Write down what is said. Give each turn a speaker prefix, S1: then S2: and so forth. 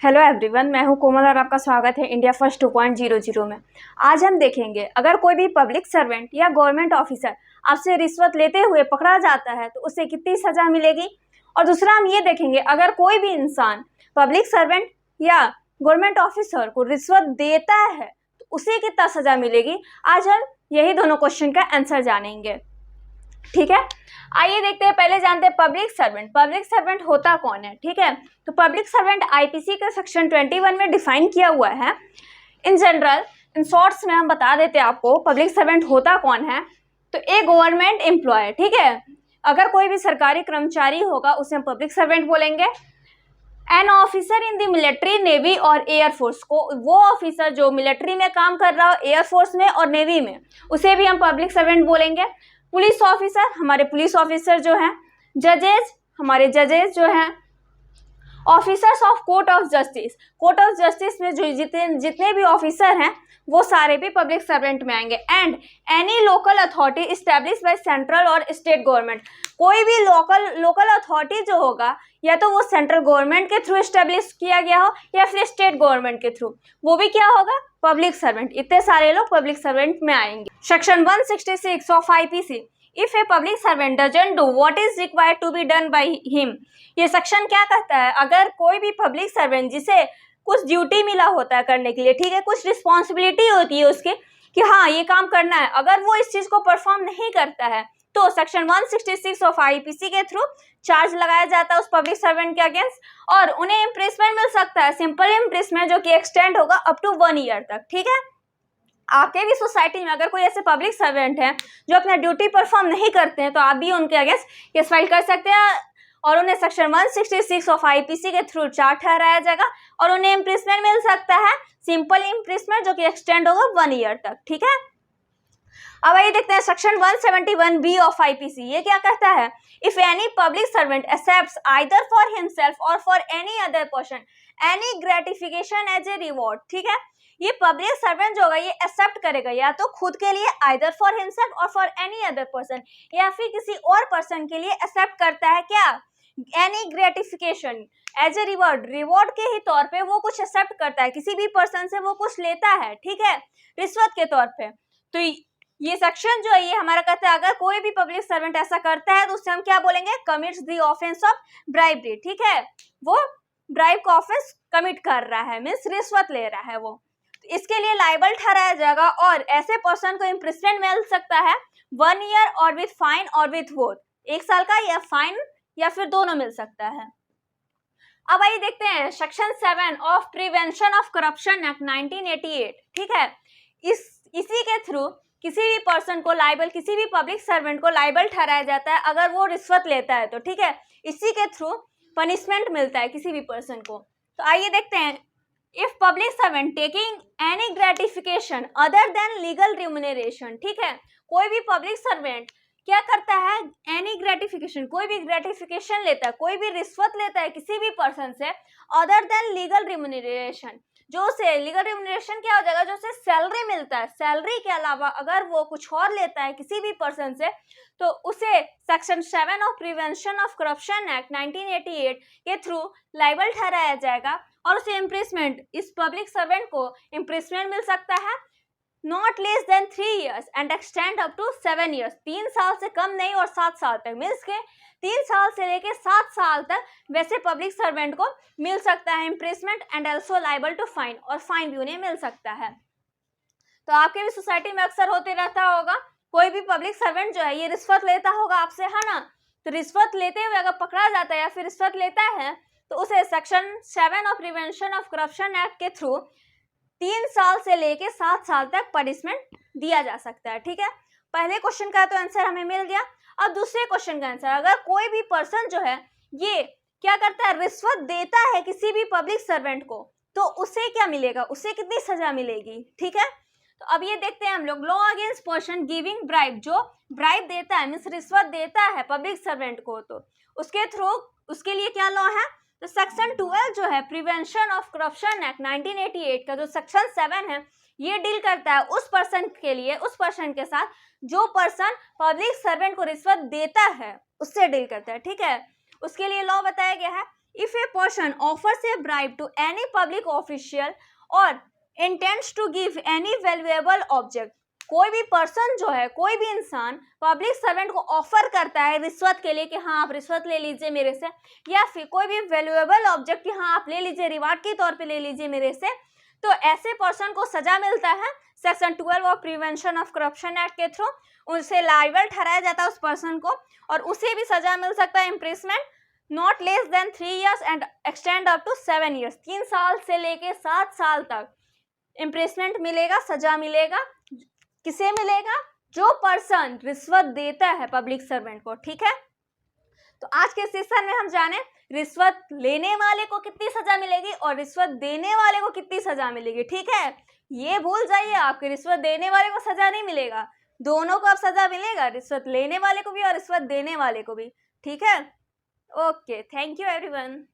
S1: Hello everyone, मैं हूं कोमल और आपका स्वागत है इंडिया फर्स्ट 2.00 में। आज हम देखेंगे अगर कोई भी पब्लिक सर्वेंट या गवर्नमेंट ऑफिसर आपसे रिश्वत लेते हुए पकड़ा जाता है तो उसे कितनी सजा मिलेगी। और दूसरा हम ये देखेंगे अगर कोई भी इंसान पब्लिक सर्वेंट या गवर्नमेंट ऑफिसर को रिश्वत देता है तो उसे कितना सजा मिलेगी। आज हम यही दोनों क्वेश्चन का आंसर जानेंगे, ठीक है। आइए देखते हैं, पहले जानते हैं पब्लिक सर्वेंट। पब्लिक सर्वेंट होता कौन है, ठीक है। तो पब्लिक सर्वेंट आईपीसी के सेक्शन 21 में डिफाइन किया हुआ है। इन जनरल, इन शॉर्ट्स में हम बता देते हैं आपको पब्लिक सर्वेंट होता कौन है। तो ए गवर्नमेंट एम्प्लॉय, ठीक है, अगर कोई भी सरकारी कर्मचारी होगा उसे हम पब्लिक सर्वेंट बोलेंगे। An officer in the military, navy और एयरफोर्स, को वो ऑफिसर जो मिलिट्री में काम कर रहा हो, एयरफोर्स में और नेवी में, उसे भी हम पब्लिक सर्वेंट बोलेंगे। पुलिस ऑफिसर, हमारे पुलिस ऑफिसर जो हैं। जजेस, हमारे जजेस जो हैं। Officers of court of justice, court of justice में जो जितने भी ऑफिसर हैं वो सारे भी पब्लिक सर्वेंट में आएंगे। And any local authority establish by central और स्टेट गवर्नमेंट, कोई भी लोकल अथॉरिटी जो होगा या तो वो सेंट्रल गवर्नमेंट के थ्रू इस्टेब्लिश किया गया हो या फिर स्टेट गवर्नमेंट के थ्रू, वो भी क्या होगा, पब्लिक सर्वेंट। इतने सारे लोग पब्लिक सर्वेंट में आएंगे। Section 166 of IPC, if a public servant doesn't do what is required to be done by him, ये सेक्शन क्या कहता है, अगर कोई भी पब्लिक सर्वेंट जिसे कुछ ड्यूटी मिला होता है करने के लिए, ठीक है, कुछ रिस्पॉन्सिबिलिटी होती है उसकी कि हाँ ये काम करना है, अगर वो इस चीज को परफॉर्म नहीं करता है तो सेक्शन 166 ऑफ आईपीसी के थ्रू चार्ज लगाया जाता है उस पब्लिक सर्वेंट के अगेंस्ट, और उन्हें इम्प्रेसमेंट मिल सकता है, सिंपल इम्प्रेसमेंट, जो कि एक्सटेंड होगा अप टू 1 ईयर तक, ठीक है। आपके भी सोसाइटी में अगर कोई ऐसे पब्लिक सर्वेंट हैं जो अपना ड्यूटी परफॉर्म नहीं करते हैं तो आप भी उनके अगेंस्ट केस फाइल कर सकते हैं और उन्हें सेक्शन 166 ऑफ आईपीसी के थ्रू चार्ज ठहराया जाएगा और उन्हें इम्प्रेसमेंट मिल सकता है, सिंपल इम्प्रेसमेंट, जो कि एक्सटेंड होगा 1 ईयर तक, ठीक है। अब आइए देखते हैं सेक्शन 171B ऑफ आईपीसी, ये क्या कहता है, if any public servant accepts either for himself or for any other person any gratification as a reward, ठीक है, ये पब्लिक सर्वेंट जो होगा ये एक्सेप्ट करेगा या तो खुद के लिए either for himself or for any other person, या फिर किसी और पर्सन के लिए एक्सेप्ट करता है क्या, any gratification as a reward, reward के ही तौर पे वो कुछ एक्सेप्ट करता है, किसी भी पर्सन से वो कुछ लेता है, ठीक है, रिश्वत के तौर पे। तो ये सेक्शन जो है ये हमारा कहता है अगर कोई भी पब्लिक सर्वेंट ऐसा करता है तो उससे हम क्या बोलेंगे, commits the offence of bribery, ठीक है, वो ब्राइब का ऑफेंस कमिट कर रहा है, मीन्स रिश्वत ले रहा है वो, तो इसके लिए लाइबल ठहराया जाएगा और ऐसे पर्सन को इम्प्रिजमेंट मिल सकता है 1 ईयर और विथ फाइन और विथ बोथ, 1 साल का या फाइन या फिर दोनों मिल सकता है। अब आइए देखते हैं section 7 of prevention of corruption act 1988, ठीक है, इसी के थ्रू किसी भी पर्सन को लाइबल, किसी भी पब्लिक सर्वेंट को लाइबल ठहराया जाता है अगर वो रिश्वत लेता है तो, ठीक है, इसी के थ्रू पनिशमेंट मिलता है किसी भी पर्सन को। तो आइए देखते हैं, if public servant taking any gratification other than legal remuneration, ठीक है, कोई भी पब्लिक सर्वेंट क्या करता है, एनी ग्रेटिफिकेशन, कोई भी ग्रेटिफिकेशन लेता है, कोई भी रिश्वत लेता है किसी भी पर्सन से अदर देन लीगल रिम्यूनरेशन, जो से लीगल रिम्यूनरेशन क्या हो जाएगा, जो से सैलरी मिलता है, सैलरी के अलावा अगर वो कुछ और लेता है किसी भी पर्सन से तो उसे section 7 of prevention of corruption act 1988 के थ्रू लाइबल ठहराया जाएगा और उसे इम्प्रिजमेंट, इस पब्लिक सर्वेंट को इम्प्रिजमेंट मिल सकता है not less than 3 years and extend up to 7 years, 3 साल से कम नहीं और 7 साल तक, मीन्स के 3 साल से लेके 7 साल तक वैसे पब्लिक सर्वेंट को मिल सकता है imprisonment and also liable to fine, और फाइन भी उन्हें मिल सकता है। तो आपके भी सोसाइटी में अक्सर होते रहता होगा, कोई भी पब्लिक सर्वेंट जो है ये रिश्वत लेता होगा आपसे, है ना, तो रिश्वत लेते हुए अगर पकड़ा जाता है या फिर रिश्वत लेता है तो उसे section 7 of prevention of corruption act के थ्रू 3 साल से लेके 7 साल तक पनिशमेंट दिया जा सकता है, ठीक है। पहले क्वेश्चन का तो आंसर हमें मिल गया। अब दूसरे क्वेश्चन का आंसर, अगर कोई भी पर्सन जो है ये क्या करता है, रिश्वत देता है किसी भी पब्लिक सर्वेंट को तो उसे क्या मिलेगा, उसे कितनी सजा मिलेगी, ठीक है। तो अब ये देखते हैं हम लोग, law against person giving bribe, जो ब्राइब देता है मीन्स रिश्वत देता है पब्लिक सर्वेंट को तो उसके थ्रू उसके लिए क्या लॉ है, तो सेक्शन 12 जो है प्रिवेंशन ऑफ करप्शन एक्ट 1988 का जो सेक्शन 7 है ये डील करता है उस पर्सन के लिए, उस पर्सन के साथ जो पर्सन पब्लिक सर्वेंट को रिश्वत देता है उससे डील करता है, ठीक है। उसके लिए लॉ बताया गया है, if a person offers a bribe to any public official or intends to give any valuable object, कोई भी पर्सन जो है, कोई भी इंसान पब्लिक सर्वेंट को ऑफर करता है रिश्वत के लिए कि हाँ आप रिश्वत ले लीजिए मेरे से, या फिर कोई भी वैल्यूएबल ऑब्जेक्ट कि हाँ आप ले लीजिए, रिवार्ड के तौर पे ले लीजिए मेरे से, तो ऐसे पर्सन को सजा मिलता है section 12 of prevention of corruption act के थ्रू। उसे लायबल ठहराया जाता है उस पर्सन को, और उसे भी सजा मिल सकता है imprisonment not less than 3 years and extend up to 7 years, 3 साल से लेके 7 साल तक इम्प्रिजमेंट मिलेगा, सजा मिलेगा। किसे मिलेगा? जो पर्सन रिश्वत देता है पब्लिक सर्वेंट को। ठीक है, तो आज के सेशन में हम जाने रिश्वत लेने वाले को कितनी सजा मिलेगी और रिश्वत देने वाले को कितनी सजा मिलेगी। ठीक है, ये भूल जाइए आपके रिश्वत देने वाले को सजा नहीं मिलेगा, दोनों को अब सजा मिलेगा, रिश्वत लेने वाले को भी और रिश्वत देने वाले को भी। ठीक है, ओके, थैंक यू एवरीवन।